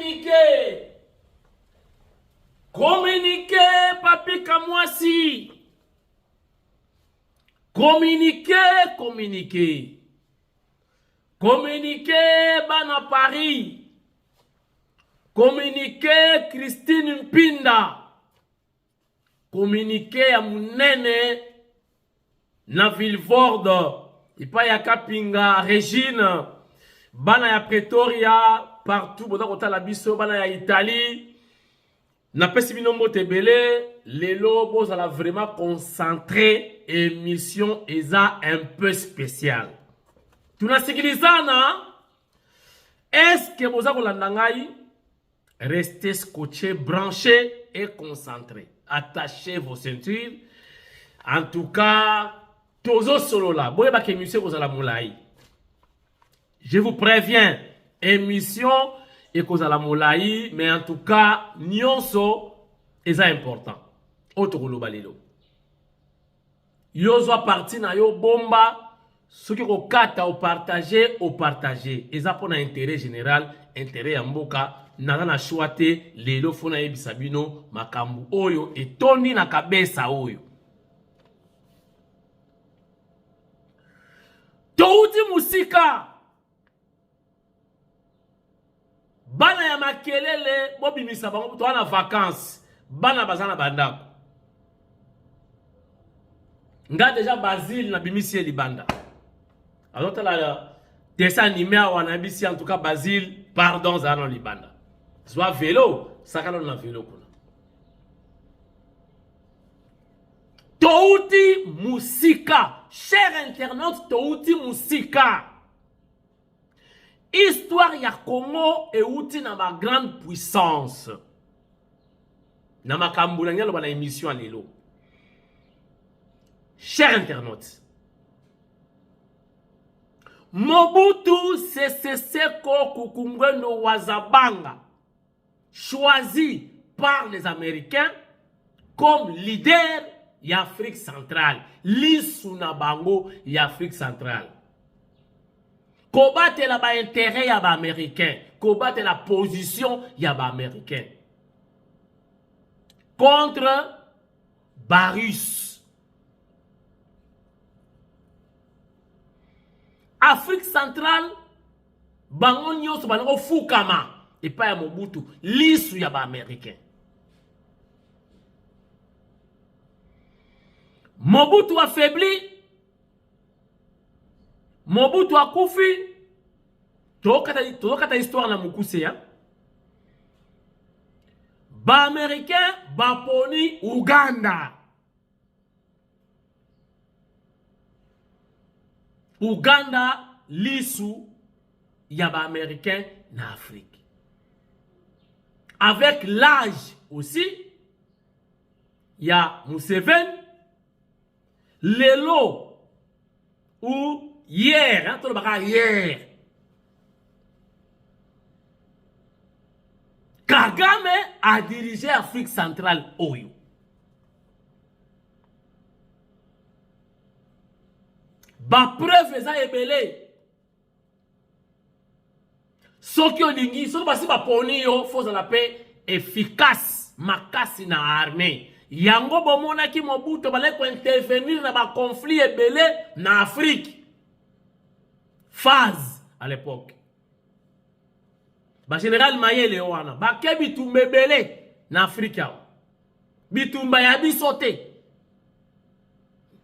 Communiqué. Communiqué, Papi Kamwasi. Communiqué, communiqué. Communiqué, Bana Paris. Communiqué, Christine Mpinda. Communiqué à Mounene. Na Villevorde. Ipa ya Kapinga, Régine. Bana ya Pretoria. Partout, boda kota la biso, bana ya Italie. Na pesi binombo tebele. Lelo, bozala vraiment concentré. Émission eza un peu spéciale. Tunasikilizana. Est-ce que boza kolanda ngai? Restez scotché, branché et concentré. Attachez vos ceintures. En tout cas, tozo solo là. Boye ba émission kozala moulaï. Je vous préviens, émission et kozala moulaï, mais en tout cas, nyonso est important. Autre balilo. Yo zo parti na yo bomba, ce qui ko kata au partager, eza pour un intérêt général, intérêt ya mboka. Nana choate lelo fona ebisabino makambu oyo etondi na kabesa oyo. Touti musika. Bana ya makelele bobimisa bango to na vacances. Bana bazana bandako. Nga déjà Basile na bimisi libanda. Alors la dessin animé wana bisi en tout cas Basile pardon za na libanda. Soit vélo, ça quand on a vélo. Touti Musika, cher internaute, Touti Musika. Histoire ya Congo et outi na ma grande puissance. Na ma kambulanya lo na émission lelo. Cher internaute. Mobutu Sese Seko Kukumbwendo Wazabanga, choisi par les Américains comme leader d'Afrique centrale. L'Isuna Bango d'Afrique centrale. Combattre la intérêt ya ba américain, combattre la position ya ba américain. Contre Barus. Afrique centrale, bango nyonso bango fukama. Et pas à Mobutu, l'issue yaba américain. Mobutu affaibli. Mobutu a koufi. Tokata histoire na mukuse ya. Ba américain, ba poni Uganda. Uganda, l'issue yaba américain na Afrique. Avec l'âge aussi, il y a Museveni, Lelo, ou hier, hein, tout le bagage hier. Kagame a dirigé l'Afrique centrale, Oyo. Ba preuve eza ebele. Soki olingi, soki basi baponi yo, faut la paix efficace, makasi na armée. Yango bomona ki Mobutu balé ko intervenir na ba conflit ebele na Afrique. Phase à l'époque. Ba général Mayele wana, ba ke bitumba ebele na Afrique ya. Bitumba ya bisote.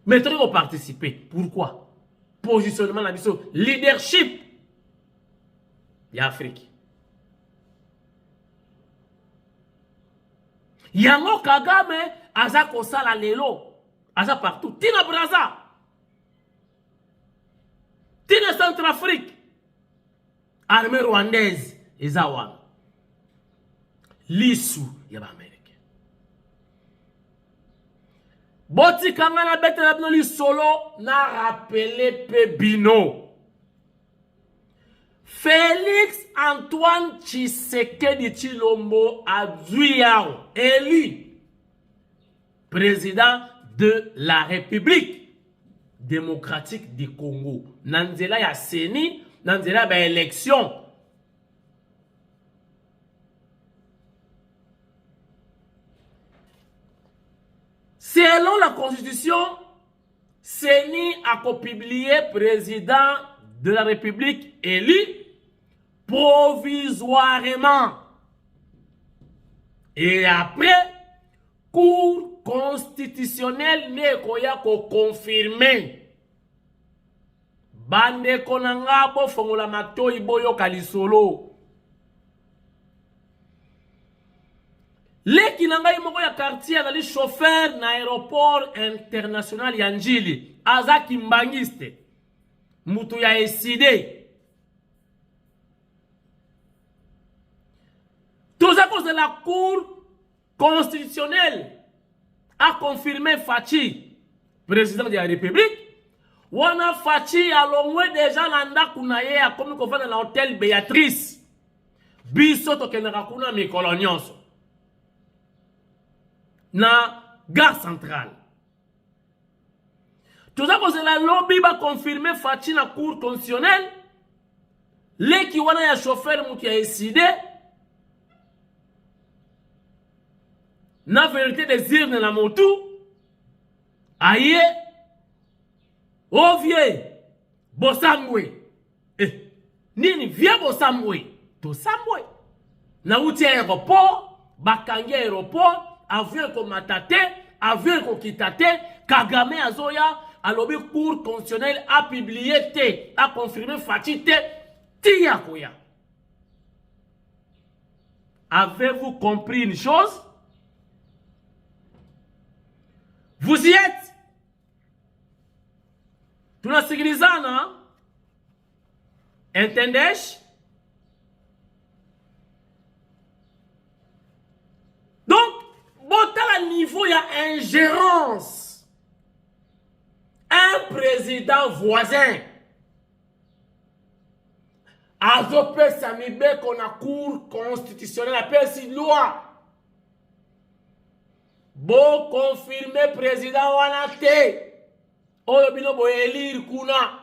Mais tu dois participer. Pourquoi? Positionnement na biso, leadership. Afrique. Yango Kagame aza kosala lelo, aza partout. Tina Braza, Tina Centrafrique, armée rwandaise, ezawan. L'issue yaba américain. Boti kangana bete na bino li solo na rappelé Pebino. Félix Antoine Tshisekedi Tshilombo Adjuyao, élu président de la République démocratique du Congo. Nanzela ya Seni, Nanzela ba élection. Selon la Constitution, CENI a publié président de la République élu provisoirement. Et après, Cour constitutionnelle n'est qu'à confirmer. Bande konanga bo fongola matoi boyo kalisolo. Les kinanga imoko ya quartier dans les chauffeurs na aéroport international ya Njili aza kimbangiste mutu ya eside tous à cause de la cour constitutionnelle a confirmé Fachi président de la République wana Fachi alongwe déjà nanda kunaye a komi kofana na hôtel Béatrice biso tokenaka kuna mikolo nyonso na gare centrale. Tout ça cause la lobby va confirmer Fachi na cour constitutionnelle. Les qui wana ya chauffeur mou qui a décidé. Na vérité des urnes na motu. Aye. Ovie. Bosambwe. Nini via Bosambwe. To Sambwe. Na uti aéroport. Bakangi aéroport. Avion ko matate, avion ko kitate, Kagame Azoya, à l'objet cour constitutionnel a publié T, a confirmé Fachi T, Tiyakoya. Avez-vous compris une chose? Vous y êtes? Tunasikilizana? Entendez? Donc, à niveau, il y a ingérence. Un président voisin. Azopé Samibe qu'on a cour constitutionnelle appelle si loi. Bon confirmé président Wanate. Oyobino bo élire kuna.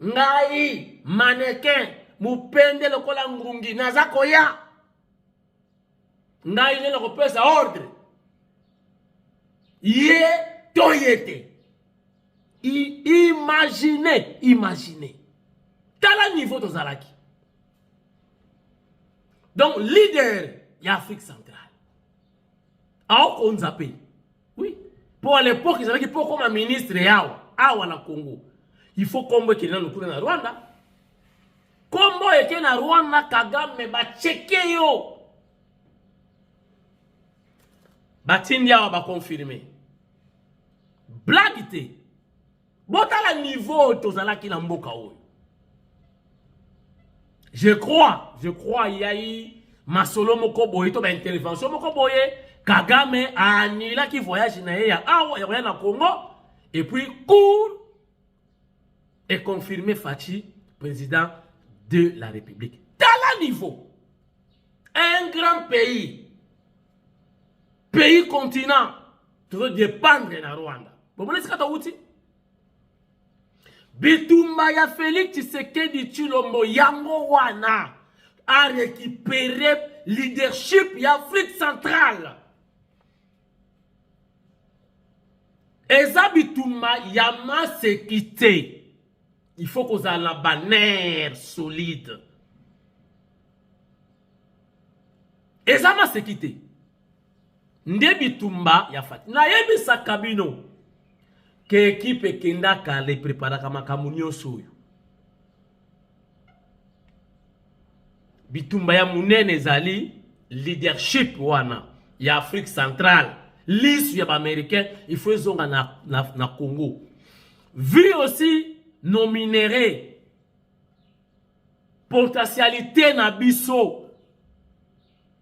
Ngai mannequin mupende lokola ngrungi nazakoya. Ngai ne lokopé sa ordre. Yé toyete. Imaginez. T'as le niveau de Zalaki. Donc, leader de l'Afrique centrale. Alors qu'on s'appelle. Oui. Pour l'époque, ils avaient dit pour comme ministre Awa na Congo. Il faut combo qui est dans le Rwanda. Combo est dans le Rwanda, Kagame va checker yo. Batindia va confirmer. Blague. Bota la niveau tozala ki na mboka oyo. Je crois, il y a eu masolo moko boye to ba intervention moko boye Kagame a annulé qui voyage na ya awa ya na Congo et puis cour est confirmé Fachi président de la République. Dans le niveau un grand pays continent tu veux dépendre de Rwanda. Vous voyez ce que tu as dit? Bitumba ya Félix Tshisekedi Tshilombo yango wana a récupéré leadership ya Afrique centrale. Eza bitumba yama sécurité. Il faut qu'on ait la bannière solide. Eza ma sécurité. Nde bitumba ya fati. Na yebi sakabino. Que équipe kenda kale prépara kama kamunyo soyo. Bitumba ya munene zali leadership wana ya Afrique centrale. L'issue ya américain, il faut zonga na Congo. Vu aussi nos minéraux, potentialité na biso.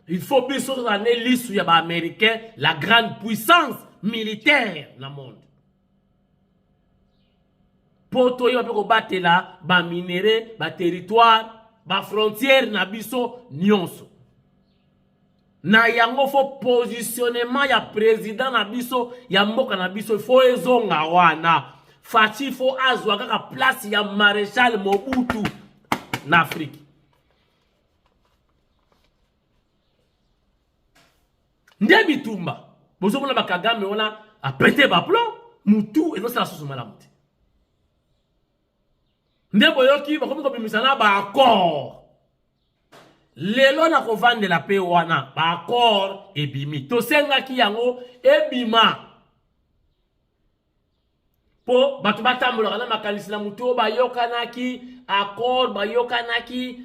Il faut biso dans l'issue ya américain, la grande puissance militaire dans le monde. Poto yo peko batela ba minéraux, ba territoire, ba frontière na biso nyonso. Na yango fo positionnement ya président na biso, ya mboka na biso fo ezonga wana. Fachi fo azwa kaka place ya maréchal Mobutu na Afrique. Nde bitumba. Bozo mona ba Kagame wana a pété ba plan mutu et non c'est la source malamu te ndebo yoki ba komi ko bimisana ba accord lelo na kovandela pe wana ba accord ebimi tosengaki yango ebima po batu batambolaka na makanisi na mutu bayokanaki accord bayokanaki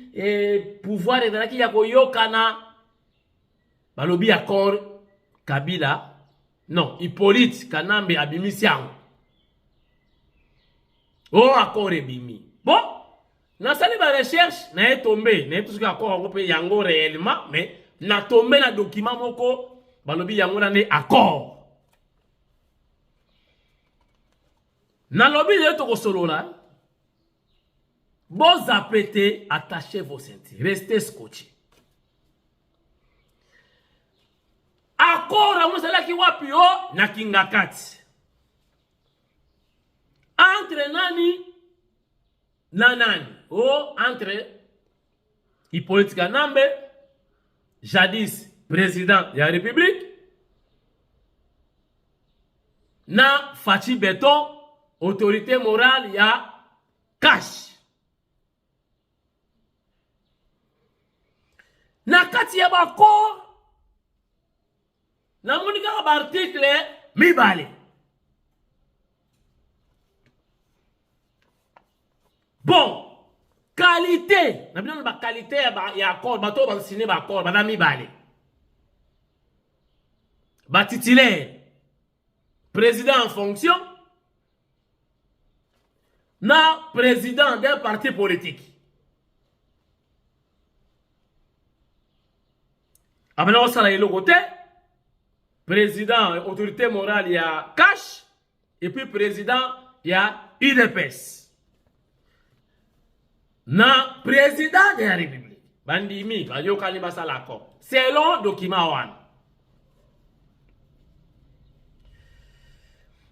pouvoir ezalaki ya koyokana balobi accord Kabila non Hippolyte Kanambe abimisi yango accord ebimi bon nasali ba recherche na tombé na tout ce accord yango pe yango réellement mais na tombé na document moko balobi yango na ne accord na lobi de to kosolola Vos apprêtez, attachez vos ceintures. Restez scotchés. Accord à Moussala qui wapi o na kingakati. Entre nani na nani. Entre Hippolyte Kanambe, jadis président de la République, na Fachi Beton, autorité morale ya cash. Na kati ya bako na monika ba article mibale. Bon, qualité, na bino ba qualité ya accord bato ba signer ba accord ba mibale. Ba titulaire président en fonction na président d'un parti politique. Après on s'en a le côté président autorité morale il y a cash et puis président il y a UDPS. Na président de la République bandimi ba yo kaliba ça l'accord selon document one.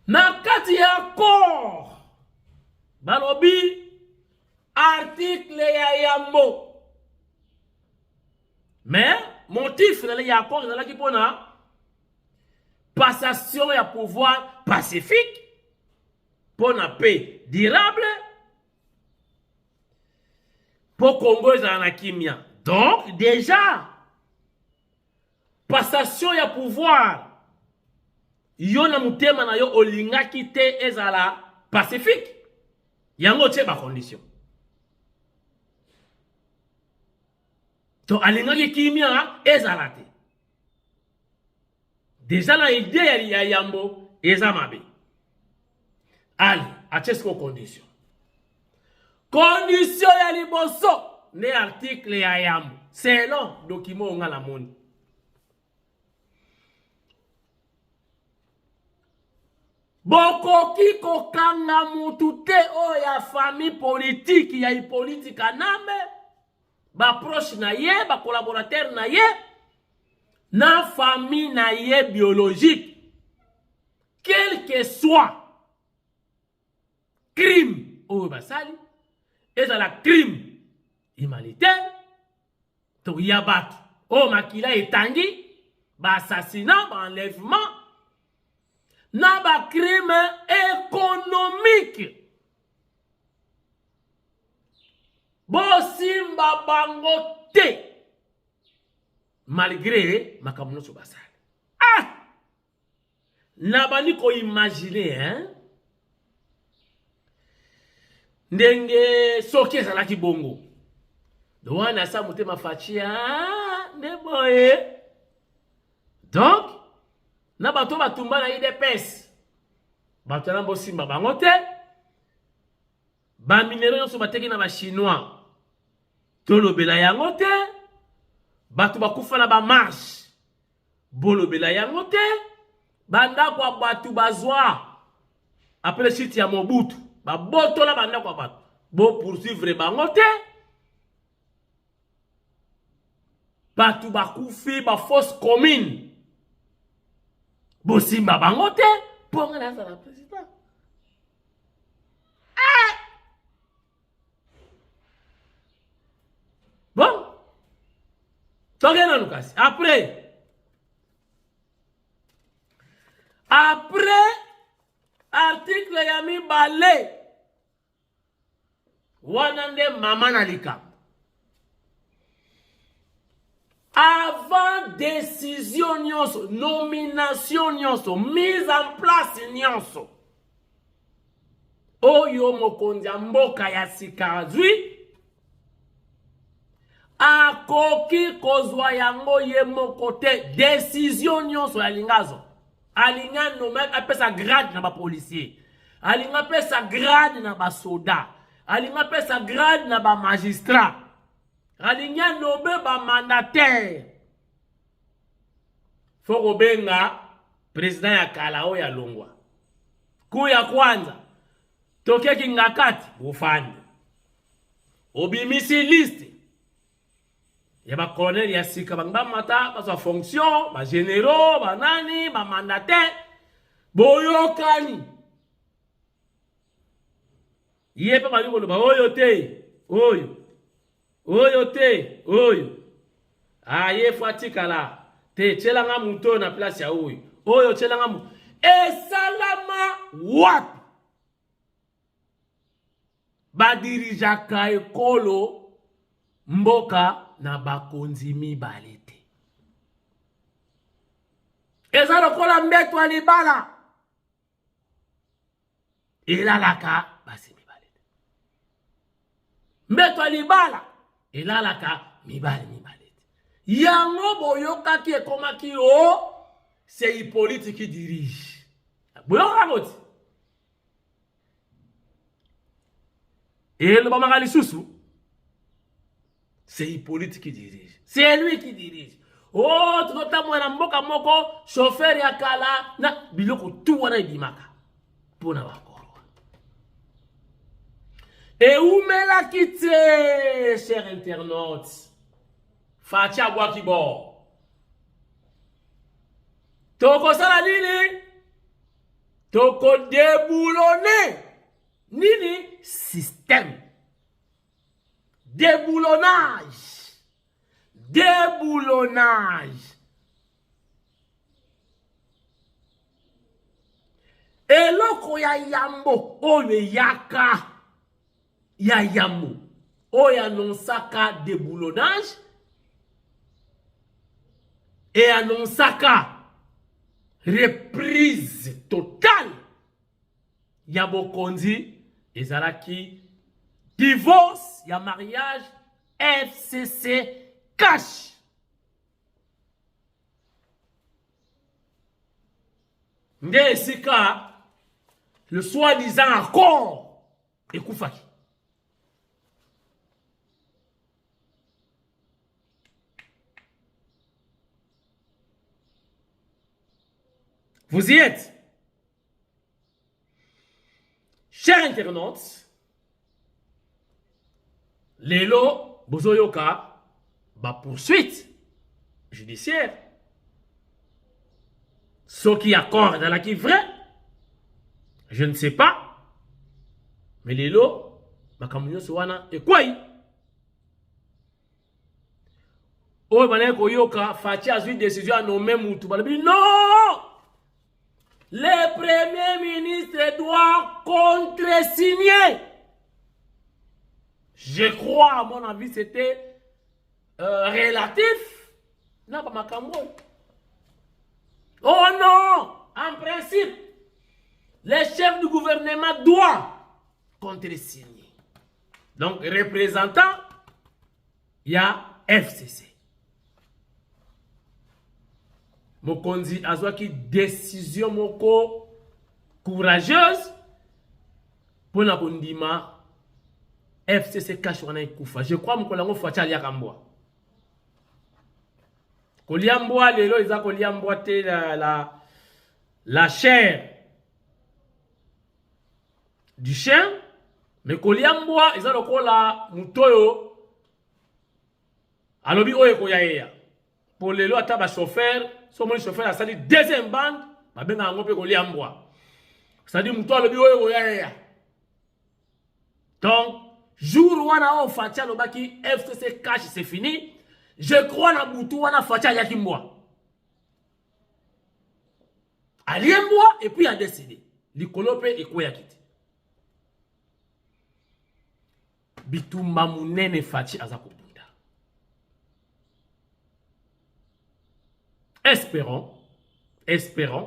Na kati ya accord balobi article ya yambo mais motif dans les accords dans la qui pona passation ya pouvoir pacifique pour la paix durable pour Congo na kimia. Donc déjà passation ya pouvoir yo na mutema na yo olinga kite ezala pacifique yango tche ba condition. To alingaki kimia ezalate. Déjà la idée ya yambo ezamabe. Ali, achesko condition. Condition ya liboso ne article ya yambo. Selon document nga la moni. Bokoki kokanga mutu te o ya famille politique ya Hippolyte Kanambe. Ba proche na ye, ba collaborateur na ye, na famille na ye biologique, quel que soit crime ou basali, et dans la crime humanitaire, to yabat, makila etangi, ba assassinat, ba enlèvement, na ba crime économique. Bosimba bango te malgré makamuno subasali. Nabani ko imaginer ndenge soki ezalaki bongo. Doana sa mutema fachia neboye. Donc na bato batumba na IDPS. Bato na bosimba bango te. Ba minero nyonso bateki na ba chinois. Tolobela yango te. Batu bakufa na ba marche. Bolobela yango te. Banda kwa batu bazwa. Après site ya Mobutu. Ba botola banda kwa batu. Bo poursuivre bango te. Batu bakufi ba force commune. Bo simba bango te. Ponga na la président. Bon, après, Après article ya mibale wana nde mama na likambo. Avant décision nyonso, nomination nyonso, mise en place nyonso, oyo mokonzi ya mboka ya sika azwi, akoki kozwa yango ye moko te. Décision nyonso ya lingazo, alinga nome apesa grade na ba policier, alinga apesa grade na ba soda, alinga apesa grade na ba magistrat, alinga nobe ba mandataire. Foko benga president ya kala o ya longwa. Ku ya kwanza tokeki ngakati bufande, obimisi liste ya ba colonel ya sika bangba mata ba fonction, ba généraux, ba nani, ba mandataire, boyokani. Yepe ba ngolo ba oyo te, oyo. Oyo te, oyo. Aye fatikala. Te chelanga muto na place ya oyo. Oyo chelanga mu. Esalama wapi? Ba dirijaka ekolo mboka na bakonzi mibale te. Eza lokola mbeto alibala. Elalaka basi mibale te. Mbeto alibala. Elalaka mibale mibale te. Yango boyoka ki ekomaki o, c'est Hippolyte qui dirige. Boyoka moti. Et le bamaka lisusu, c'est Hippolyte qui dirige. C'est lui qui dirige. Oh, tunota mwana mboka moko, chauffeur ya kala, na biloko tu wana ibimaka. Pona bakoro. Et où me la quitte, chers internautes? Fatia Wakibo. Toko sala nini? Toko déboulonner. Nini? Système. Déboulonnage. Déboulonnage. Eloko ya yambo. Oye yaka. Ya yambo. Oye annonsaka déboulonnage. Et annonsaka reprise totale. Yabo Kondi. Ezalaki divorce, ya mariage, FCC cash. Nde sika le soi-disant accord ekufaki. Vous y êtes? Chers internautes, Lelo Bozoyoka, ba poursuite judiciaire. Ce qui accorde à la qui vrai, je ne sais pas. Mais Lelo, Makamunyo Sowana, et quoi? Oh, Baneko Yoka, Fatia a eu une décision à nommer Moutou. Non! Le Premier ministre doit contre-signer. Je crois, à mon avis, c'était relatif. Non, pas Makambo. Oh non! En principe, le chef du gouvernement doit contre-signer. Donc, représentant, il y a FCC. Mokonzi azwaki décision moko courageuse pour na kondima FCC cash wana ikufa. Je crois mkolango Fatia aliaka mbwa. Kolia mbwa lelo iza kolia mbwa te la chair du chien, mais kolia mbwa iza lokola mutoyo alobi oye koya. Pour lelo ata ba chauffeur, so mon chauffeur a sali deuxième bande, ba benga ngo pe kolia mbwa. C'est-à-dire muto alobi oye koya. Donc jour wana o Fatia lobaki FCC cash c'est fini. Je crois na butu wana Fatia yaki mbwa. aliembwa et puis a décidé likolo pe ekoya kiti bitumba munene faci aza kobunda. Espérons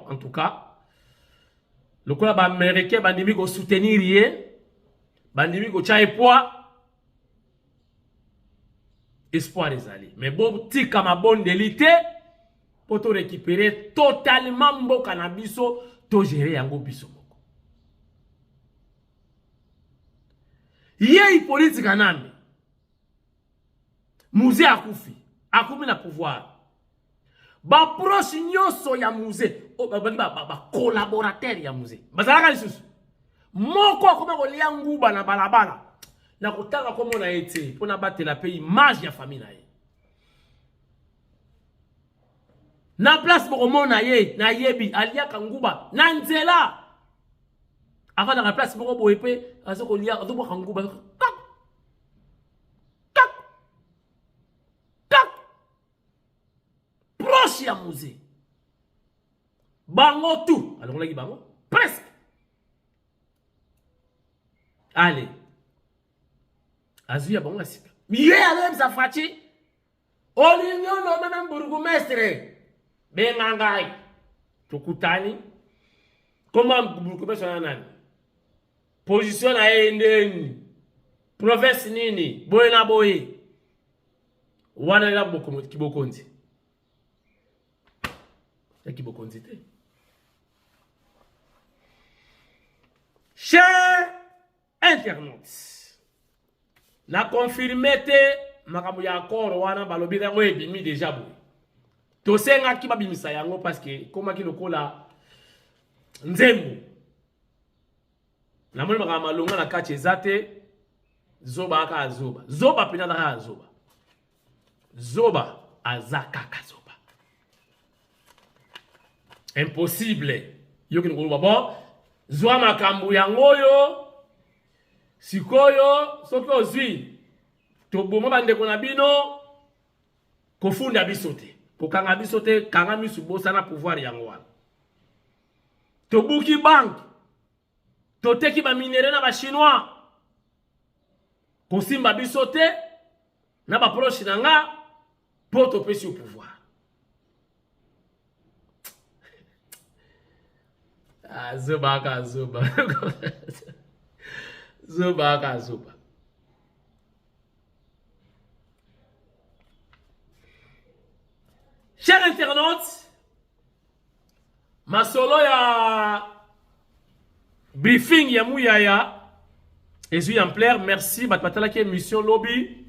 en tout cas lokola ba américain bandimi ko soutenir ye bandimi ko cha espoir ezali mais bon tika mabondelité pour te récupérer totalement mboka na biso to gérer yango biso moko ye politique kanambe musée akumi na pouvoir ba proche nyoso ya musée ba collaborateur ya musée bazalaka lisusu moko akoma kolia nguba na balabala na kotanga komo na ete pona batela pe image ya famille na ye na place moko na ye na yebi aliaka nguba na nzela avant na place moko boye pe azoko lia azoboka nguba proche ya musée bango tout alors on bango presque allez azuya bango asika miye alem sa fachi olinyo no même bourgmestre bengangai tukutani comment bourgmestre nani position na endeni province nini boye na boye wana la boko kibokonzi ya kibokonzi te. Chers internautes, na confirmé te makambo ya akoro wana balobi yango ebimi déjà boye tosenga ki babimisa yango parce que koma ki lokola nzembo na moni makambo malonga na kati ezate zoba aka zoba pina na zoba azakaka zoba impossible yo ki ngoluba bon zwa makambo yango yo sikoyo soki ozwi toboma bandeko na bino kofunda biso te kokanga biso te kanga misu bosana pouvoir yango wana tobuki banque toteki ba minere na ba chinois kosimba biso te na ba proche na nga po topesi au pouvoir. Zoba zoba. Chers internautes, ma solo ya briefing ya Mouyaya exemplaire. Merci batala ki émission lobby.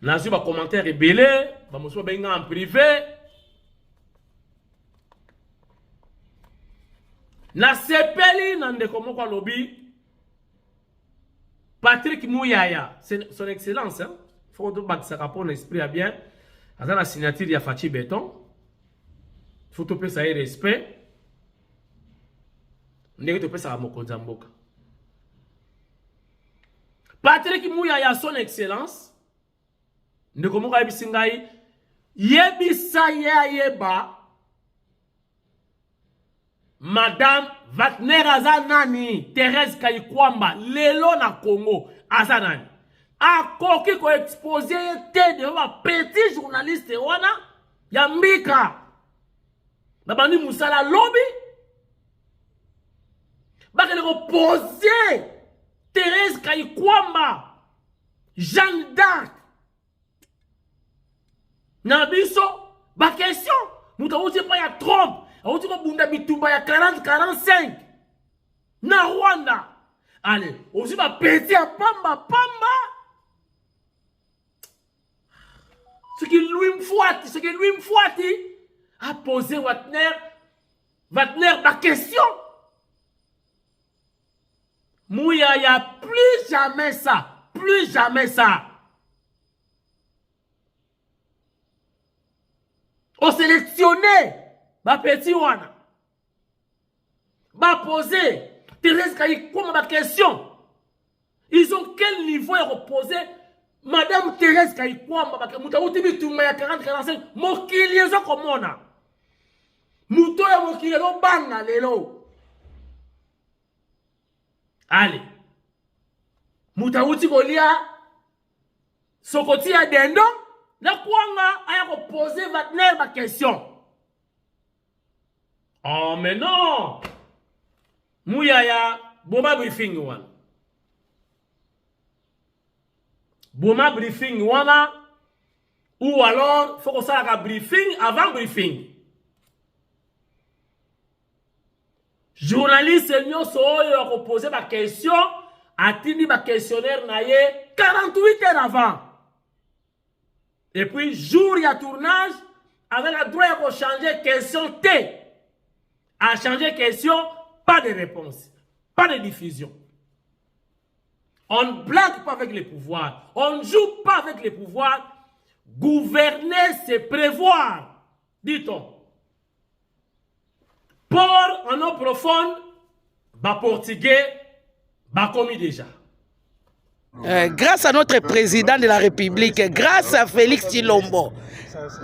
Nazu ba commentaire rebelle, ba moso benga en privé. Na sepeli na ndeko moko lobby. Patrick Mouyaya, c'est son excellence, hein. Faut que tu rapport l'esprit à bien. Dans la signature, il y a Fachi Béton. Faut que tu aies respect. Patrick Mouyaya, son excellence. Ne comment Bisingai. Yebisa yeba. Madame Vatner Azanani, Thérèse Kayikwamba, Lelo na Congo, Azanani. A koki ko exposé te de wa petit journaliste wana ya mbika. Babani musala lobby. Bakele ko poser Thérèse Kayikwamba, Jeanne d'Arc. Na biso ba question, muta uti pa ya trompe. On dit que Bunda Bitumba ya 40-45 na Rwanda. Allez, aussi ma petit à pamba. Ce qui lui me fouette, a posé Vatner ma question. Mouyaya, plus jamais ça. On sélectionné. Ba petit wana. Ba poser Thérèse Kayikwamba ma question. Ils ont quel niveau à reposer Madame Thérèse Kayikwamba ba muta uti bitumba ya 40-45 mokili ezo komona. Muto ya mokili lo banga lelo. Allez. Muta uti kolia sokoti ya dendo na kwanga aya ko poser Wagner ma question. Oh mais non. Muyaya boma briefing wana. Boma briefing wana ou alors faut qu'on s'arrête à briefing avant briefing. Journaliste nyonso oyo ko poser ma question atindi ma questionnaire na ye 48 heures avant. Et puis jour il y a tournage avec la droit de changer question T. À changer question, pas de réponse, pas de diffusion. On ne blague pas avec les pouvoirs, on ne joue pas avec les pouvoirs. Gouverner, c'est prévoir, dit-on. Port en eau profonde, bas portugais, bas commis déjà. Grâce à notre président de la République, grâce à Félix Tshilombo,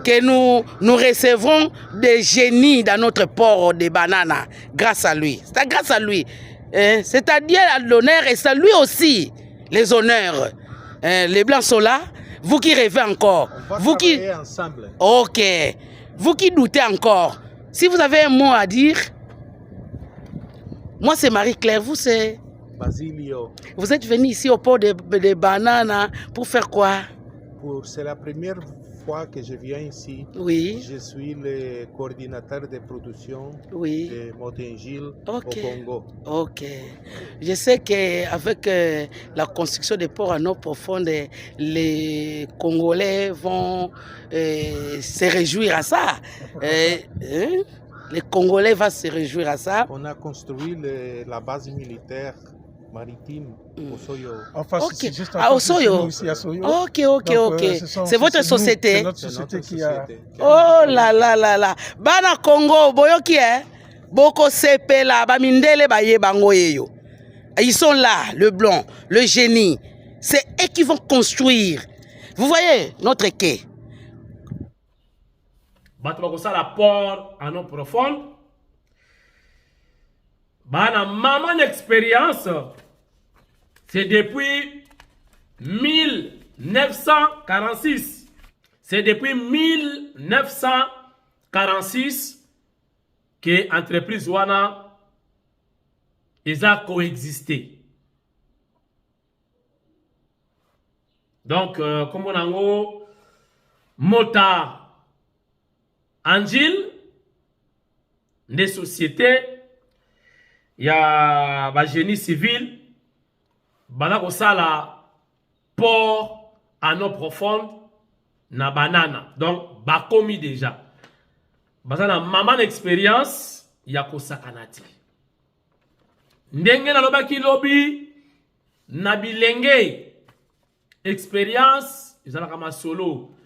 que nous recevons des génies dans notre port de Banana. Grâce à lui. C'est grâce à lui. C'est-à-dire à l'honneur et c'est lui aussi les honneurs. Les Blancs sont là. Vous qui rêvez encore. Vous qui... ensemble. Ok. Vous qui doutez encore. Si vous avez un mot à dire, moi c'est Marie-Claire, vous c'est... Basilio. Vous êtes venu ici au port de Banana pour faire quoi? C'est la première fois que je viens ici. Oui. Je suis le coordinateur de production de Motengil au Congo. Ok. Je sais qu'avec la construction des ports en eau profonde, les Congolais vont se réjouir à ça. Les Congolais vont se réjouir à ça. On a construit la base militaire maritime au Soyo. Enfin, Ok. c'est juste Au Soyo. ici à Soyo. Ok. Donc, c'est votre société. C'est notre société qui a... Oh là là. Bana Congo, boyoki boko sepela ba mindele ba yebango yeyo. Ils sont là, le blanc, le génie. C'est eux qui vont construire. Vous voyez notre quai. Batoubakosa la port en eau profonde. Bana maman expérience. C'est depuis 1946. C'est depuis 1946 que l'entreprise Wana a coexisté. Donc, comme on a Mota Angil, des sociétés, il y a un génie civil. Bana kosala port en eau profonde na banana. Donc bakomi déjà. Bazana maman expérience ya kosakanati. Ndenge na lobaki lobi na bilenge expérience izala kama solo.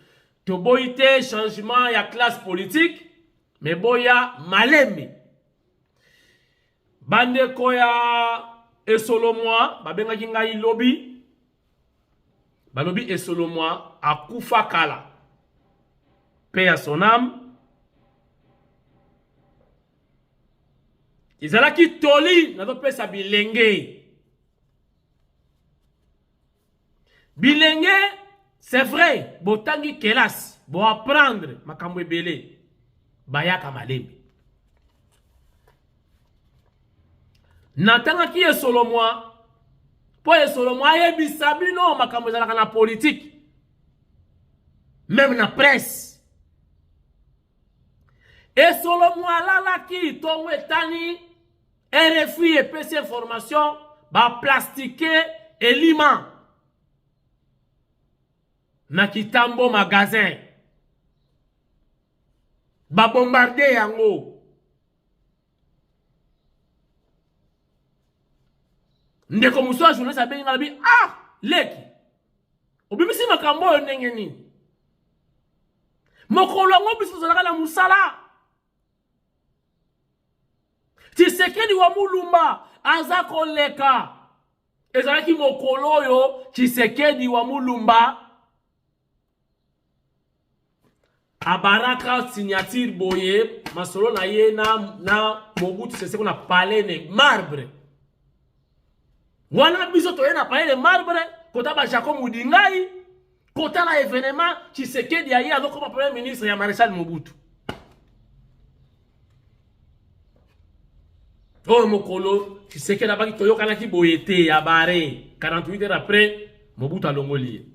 To boite changement ya classe politique mais boya malemi. Bande koya et solo moi, babengaki ngai lobby. Balobi et solo moi, akufa kala. Paix à son âme. Izalaki toli, nazo pesa bilenge. Bilenge, c'est vrai, botangi kelas, bo apprendre, makambo ebele. Bayaka malemi. Natanga ki solo moi po solo moi yebisa bino makambo ezalaka na politique même na presse et solo moi lala ki tongo etani RFI et PC information ba plastiquer elima na kitambo magasin ba bombarder yango. Ndeko muso journaliste abengi ngalabi leki obimisi makambo oyo ndenge nini mokolo yango biso tozalaka na musala Tshisekedi wa Mulumba aza koleka ezalaki mokolo oyo Tshisekedi wa Mulumba abaraka signature boye masolo na ye na Mobutu c'est ce qu'on a parlé de marbre wana biso to na parlé de marbre kota ba Jacob Mudingai kota na événement Tshisekedi aye avec comme premier ministre ya Maréchal Mobutu oh mokolo Tshisekedi abaki toyokana ki boyete ya bare 48 heures après Mobutu alongoli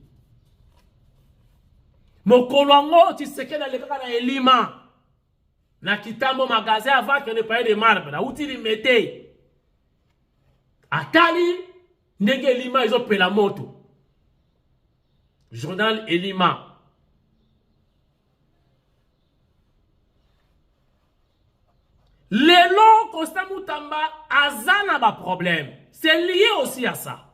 mokolo ngo Tshisekedi alekaka na Elima na kitambo magasin avant que ne paye de marbre na utili mete atali ndenge Elima izo pela moto journal Elima Lelo Constant Mutamba azana ba problème c'est lié aussi à ça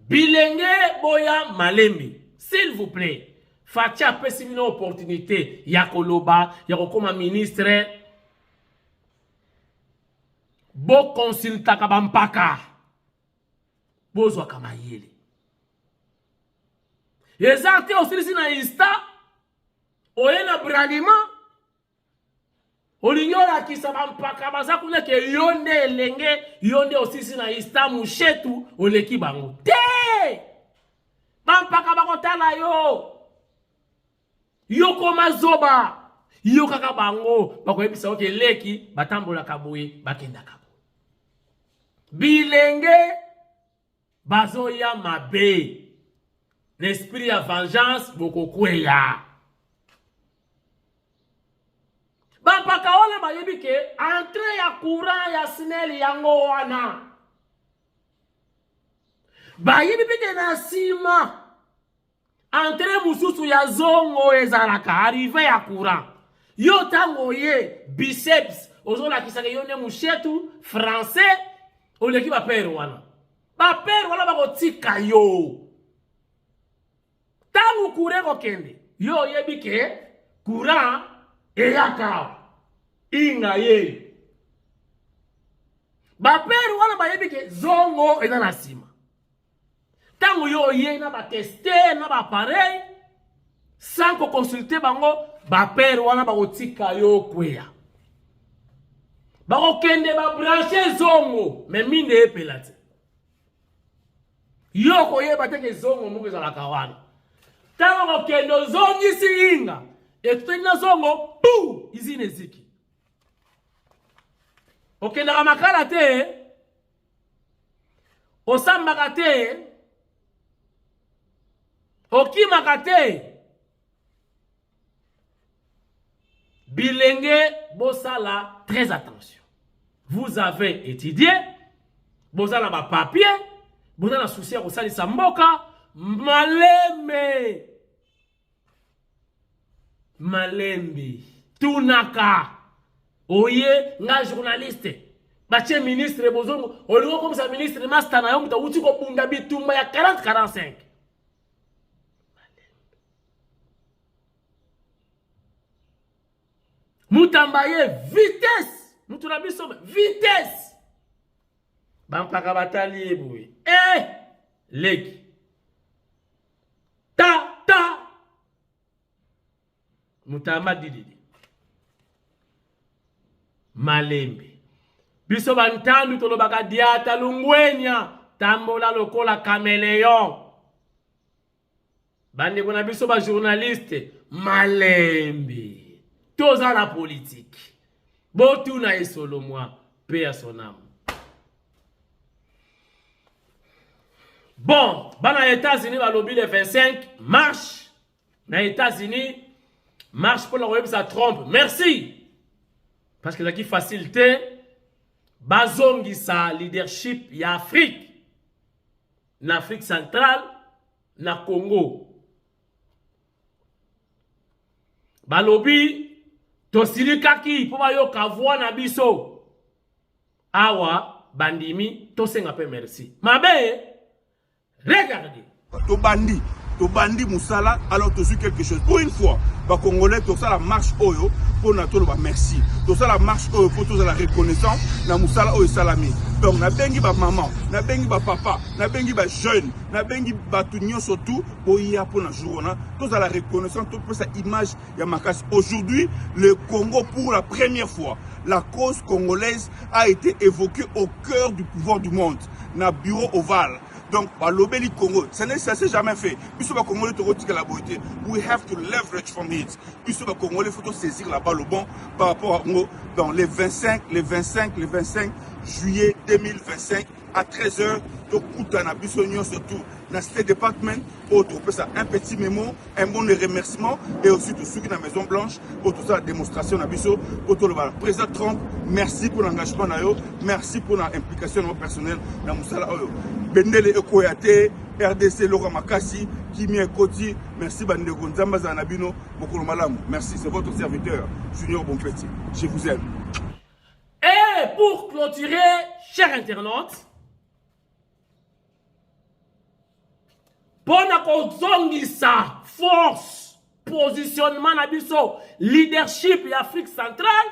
Bilenge Boya Malembe s'il vous plaît Fatia pesi une opportunité ya koloba ya kokoma ministre bo consulta kabampaka bozwa kama yele ezarte aussi na insta oyena braliment olinyora kisabampaka baza kuna ke yonde elenge yonde aussi na insta mushetu oleki bango te bampaka bakotala yo Yoko mazoba Yoka kabango bakoyebisa oke leki batambola kaboye bakenda kabo Bilenge bazoya mabe l'esprit ya vengeance bokokweya Bampaka ole bayebi ke entrée ya courant ya SNEL yango wana bayebi peke na sima Entre mususu ya zongo ezalaka arrivé ya courant. Yo tango ye biceps ozola kisaka yone mushetu français oleki ba père wana. Ba père wana bakotika yo. Tango kureko kende. Yo yebike courant eyaka. Inga ye. Ba père wana bayebike zongo eza na sima. Tango yo ye na ba tester na ba pareil sans ko consulter bango ba père wana ba kotika yo kweya ba ko kende ba brancher zongo mais minde epelate yo ko ye ba teke zongo muke za la kawana tango ko kendo zongi singa e tutena zongo pu izine ziki okenda ka makala te osamba te Okimakate Bilenge Bosala, très attention. Vous avez étudié, Bosala ba papier, Bosala souci au sali samboka, Malembe. Malembe. Tunaka. Oye, nga journaliste. Bache ministre Bozongo, Olugo comme ça ministre Master na yom ta uti ko bunda bitumba ya 40-45. Mutambaye vitesse. Muturabiso vitesse. Bampaka batali eboué. Leki. Ta. Mutamba dididi. Malembe. Biso bantandu tolobaka diata lungwenya. Tambola lokola caméléon. Bande kona biso ba journaliste. Malembe. Toza la politique. Botuna et solo moi. Paix à son âme. Bon, dans les États-Unis, va lobby le 25 marche. Dans les États-Unis, marche pour la web, ça trompe. Merci. Parce que c'est qui facilité. Bazongi sa leadership y a Afrique. En Afrique centrale, na Congo. Balobi tosili kaki po bayo kavwa na biso awa bandimi tosenga pe merci mabe regardez to bandi musala alors to suis quelque chose pour une fois ba congolais to ça la marche oyo pour na to ba merci to ça la marche oyo pour to la reconnaissance na musala oyo salami Donc na bengi ba maman, na bengi ba papa, na bengi ba jeune, na bengi ba tout surtout pour y a pour la journée. Tous à la reconnaissance, tout pour sa image Yamakas. Aujourd'hui, le Congo pour la première fois, la cause congolaise a été évoquée au cœur du pouvoir du monde, na bureau ovale. Donc, par l'obéli Congo, ça ne s'est jamais fait. Puisque le Congolais te la beauté, we have to leverage from it. Puisque le Congolais, il faut saisir la balle au bon par rapport à dans les 25 juillet 2025 à 13h. Donc, Koutana, Bissonion, surtout, dans State Department, autre, ça, un petit mémo, un bon remerciement, et aussi tout ceux qui dans la Maison Blanche, pour toute la démonstration, pour tout le président Trump, merci pour l'engagement, merci pour l'implication personnelle dans Moussala. Bendele Ekoyate, RDC Laura Makassi, Kimi Ekoti, merci Bandeko Nzamba Zanabino, Bokolo Malamu. Merci, c'est votre serviteur, Junior Bonpetit. Je vous aime. Et pour clôturer, chers internautes, Pona kozongisa force, positionnement na biso, leadership et Afrique centrale,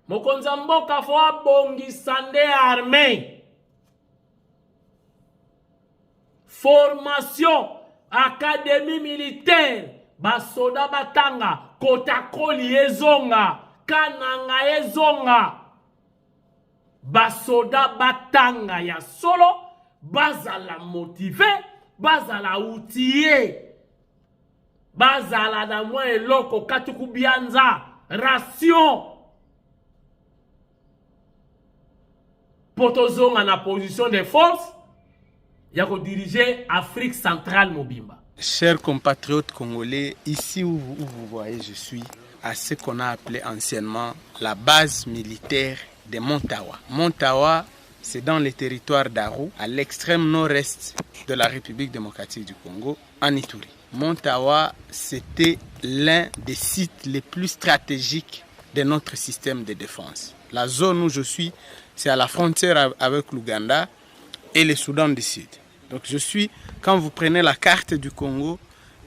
mokonza mboka fo abongisa nde armée. Formation, académie militaire, basoda batanga, kotakoli ezonga, kananga ezonga, basoda batanga ya solo, bazala motivé, bazala outillé, bazala na mwa eloko katuku bianza, ration. Potozonga na position de force, il y a diriger Afrique centrale Mobimba. Chers compatriotes congolais, ici où vous voyez, je suis à ce qu'on a appelé anciennement la base militaire de Montawa. Montawa, c'est dans les territoires d'Aru, à l'extrême nord-est de la République démocratique du Congo, en Ituri. Montawa, c'était l'un des sites les plus stratégiques de notre système de défense. La zone où je suis, c'est à la frontière avec l'Ouganda et le Soudan du Sud. Donc je suis, quand vous prenez la carte du Congo,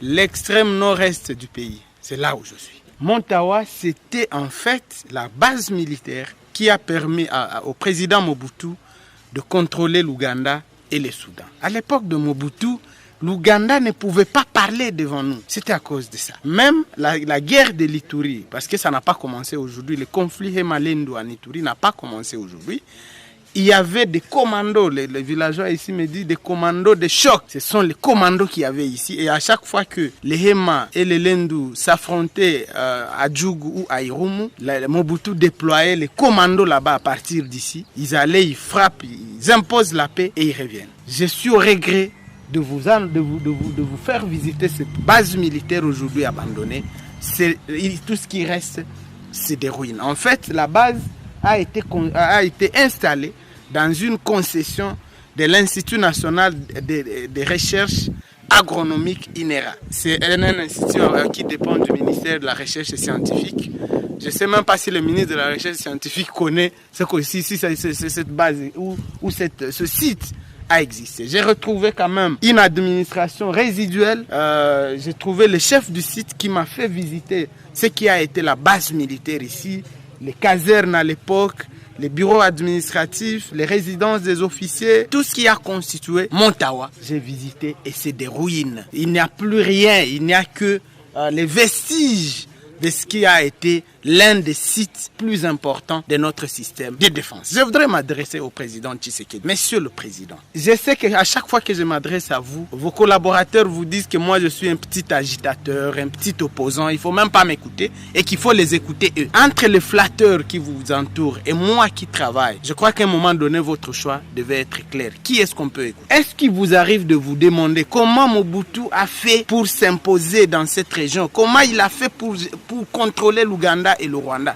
l'extrême nord-est du pays. C'est là où je suis. Montawa, c'était en fait la base militaire qui a permis au président Mobutu de contrôler l'Ouganda et le Soudan. À l'époque de Mobutu, l'Ouganda ne pouvait pas parler devant nous. C'était à cause de ça. Même la guerre de l'Ituri, parce que ça n'a pas commencé aujourd'hui, le conflit Hemalendo en Ituri n'a pas commencé aujourd'hui. Il y avait des commandos, les villageois ici me disent des commandos de choc. Ce sont les commandos qu'il y avait ici. Et à chaque fois que les Hema et les Lendu s'affrontaient à Djougou ou à Irumu, Mobutu déployait les commandos là-bas à partir d'ici. Ils allaient, ils frappent, ils imposent la paix et ils reviennent. Je suis au regret de vous faire visiter cette base militaire aujourd'hui abandonnée. Tout ce qui reste, c'est des ruines. En fait, la base a été installée dans une concession de l'Institut national de recherche agronomique INERA. C'est un institut qui dépend du ministère de la Recherche scientifique. Je ne sais même pas si le ministre de la Recherche scientifique connaît cette base ou ce site a existé. J'ai retrouvé quand même une administration résiduelle. J'ai trouvé le chef du site qui m'a fait visiter ce qui a été la base militaire ici, les casernes à l'époque, les bureaux administratifs, les résidences des officiers, tout ce qui a constitué Montawa. J'ai visité et c'est des ruines. Il n'y a plus rien, il n'y a que les vestiges de ce qui a été l'un des sites plus importants de notre système de défense. Je voudrais m'adresser au président Tshisekedi. Monsieur le président, je sais qu'à chaque fois que je m'adresse à vous, vos collaborateurs vous disent que moi je suis un petit agitateur, un petit opposant, il ne faut même pas m'écouter et qu'il faut les écouter eux. Entre les flatteurs qui vous entourent et moi qui travaille, je crois qu'à un moment donné, votre choix devait être clair. Qui est-ce qu'on peut écouter? Est-ce qu'il vous arrive de vous demander comment Mobutu a fait pour s'imposer dans cette région? Comment il a fait pour contrôler l'Ouganda et le Rwanda?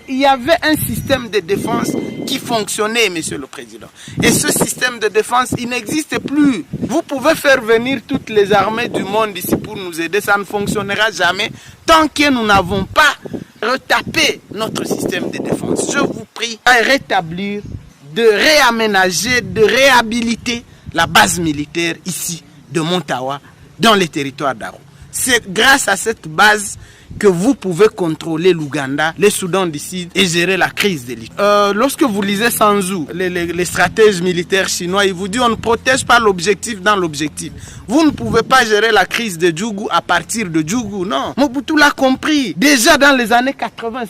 Il y avait un système de défense qui fonctionnait, monsieur le président. Et ce système de défense, il n'existe plus. Vous pouvez faire venir toutes les armées du monde ici pour nous aider. Ça ne fonctionnera jamais tant que nous n'avons pas retapé notre système de défense. Je vous prie de rétablir, de réaménager, de réhabiliter la base militaire ici de Montawa dans les territoires d'Aru. C'est grâce à cette base que vous pouvez contrôler l'Ouganda, le Soudan du Sud et gérer la crise de l'État. Lorsque vous lisez Sanzu, les stratèges militaires chinois, ils vous disent on ne protège pas l'objectif dans l'objectif. Vous ne pouvez pas gérer la crise de Djougou à partir de Djougou, non. Mobutu l'a compris. Déjà dans les années 80,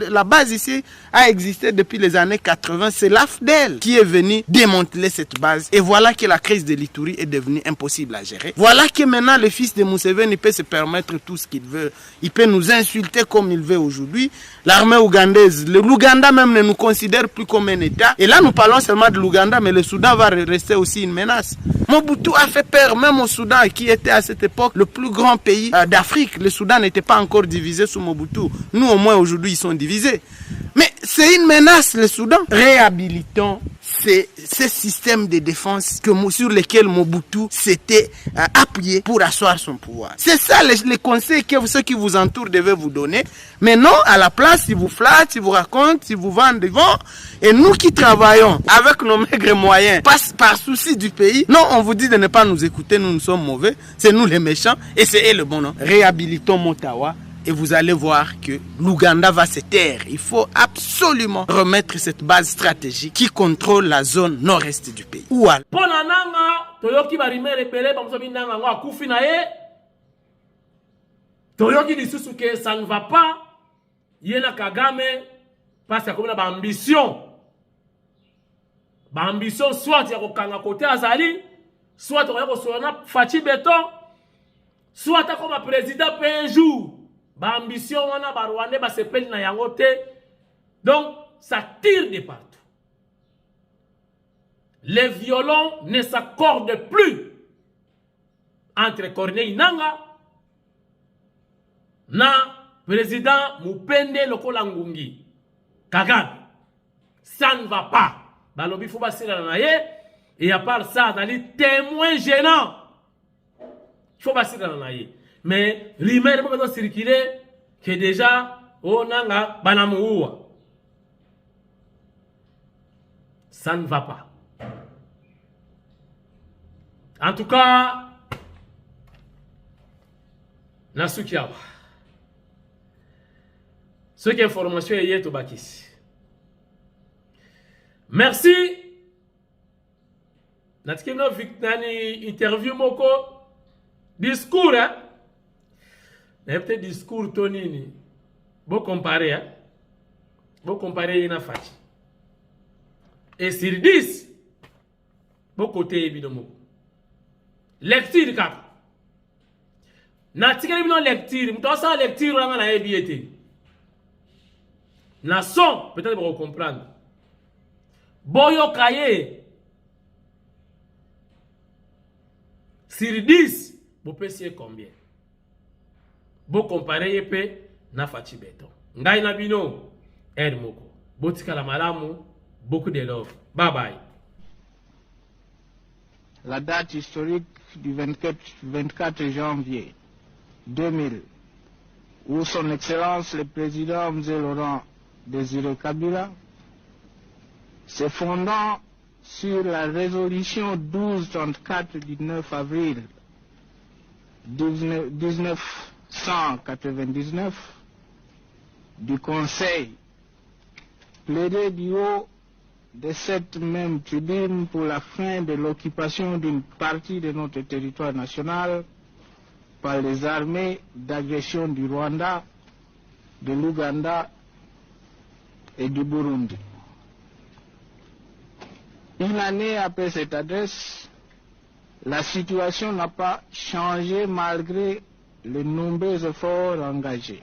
la base ici a existé depuis les années 80. C'est l'AFDEL qui est venu démanteler cette base. Et voilà que la crise de l'Ituri est devenue impossible à gérer. Voilà que maintenant le fils de Museveni peut se permettre tout ce qu'il veut. Il peut nous insulter comme il veut aujourd'hui. L'armée ougandaise, l'Ouganda même ne nous considère plus comme un État. Et là, nous parlons seulement de l'Ouganda, mais le Soudan va rester aussi une menace. Mobutu a fait peur même au Soudan, qui était à cette époque le plus grand pays d'Afrique. Le Soudan n'était pas encore divisé sous Mobutu. Nous, au moins, aujourd'hui, ils sont divisés. Mais c'est une menace, le Soudan. Réhabilitons ces systèmes de défense sur lesquels Mobutu s'était appuyé pour asseoir son pouvoir. C'est ça les conseils que ceux qui vous entourent devaient vous donner. Mais non, à la place, ils vous flattent, ils vous racontent, ils vous vendent devant. Et nous qui travaillons avec nos maigres moyens, par souci du pays, non, on vous dit de ne pas nous écouter, nous sommes mauvais, c'est nous les méchants et c'est eux le bon nom. Réhabilitons Montawa. Et vous allez voir que l'Ouganda va se taire. Il faut absolument remettre cette base stratégique qui contrôle la zone nord-est du pays. Où alors? Toyoki barime repere bamsobi nanga ngo akufi na ye. Toyoki lisusu que ça ne va pas. Yena Kagame parce qu'il y a une ambition. Ambition soit ya kokanga côté azali, soit ya kosona Fachi Beton, soit comme président un jour. Ambition wana ba Rwanda ba sepeli na yango te. Donc ça tire de partout. Les violons ne s'accordent plus entre Corneille Nangaa na président Mupende Lokola Ngungi Kagame. Ça ne va pas. Balobi faut passer la naye et à part ça, dans les témoins gênants. Il faut passer la naye. Mais l'email peut circuler que déjà on a banamuwa. Ça ne va pas. En tout cas, Nasukiawa. Ce qui est information est au Bakis. Merci. Natikino Victani interview moko discours hein. Mais peut-être discours tonini. Bon comparer hein. Bon comparer ina Fachi. Et sur 10 bon côté évidemment. Lecture cap. Natikino bino lecture, mtosa lecture nga na ebiete. Na son peut-être pour comprendre. Boyo Kaye sur 10, vous pensez combien? Vous comparez na Fachi Beton. Ngai na bino, Moko. Botika la malamu, beaucoup de love. Bye bye. La date historique du 24 janvier 2000, où son Excellence le Président Mzee Laurent Désiré Kabila, se fondant sur la résolution 1234 du 9 avril 1999 du Conseil, plaidait du haut de cette même tribune pour la fin de l'occupation d'une partie de notre territoire national par les armées d'agression du Rwanda, de l'Ouganda et du Burundi. Une année après cette adresse, la situation n'a pas changé malgré les nombreux efforts engagés.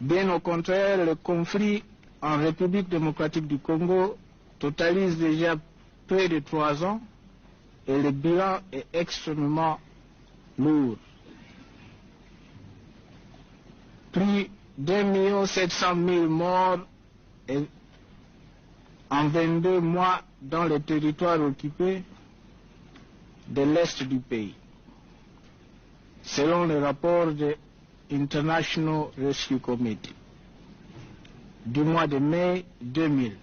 Bien au contraire, le conflit en République démocratique du Congo totalise déjà près de 3 ans et le bilan est extrêmement lourd. Plus d'1 700 000 morts en 22 mois dans les territoires occupés de l'Est du pays, selon le rapport de International Rescue Committee du mois de mai 2000.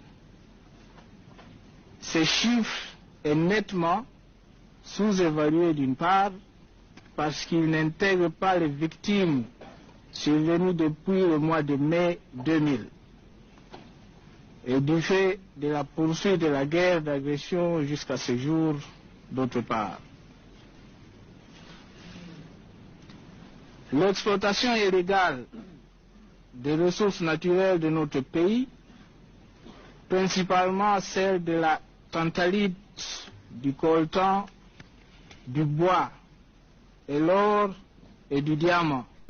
Ce chiffre est nettement sous-évalué d'une part parce qu'il n'intègre pas les victimes survenues depuis le mois de mai 2000 et du fait de la poursuite de la guerre d'agression jusqu'à ce jour d'autre part. L'exploitation illégale des ressources naturelles de notre pays, principalement celle de la tantalite, du coltan, du bois et l'or et du diamant,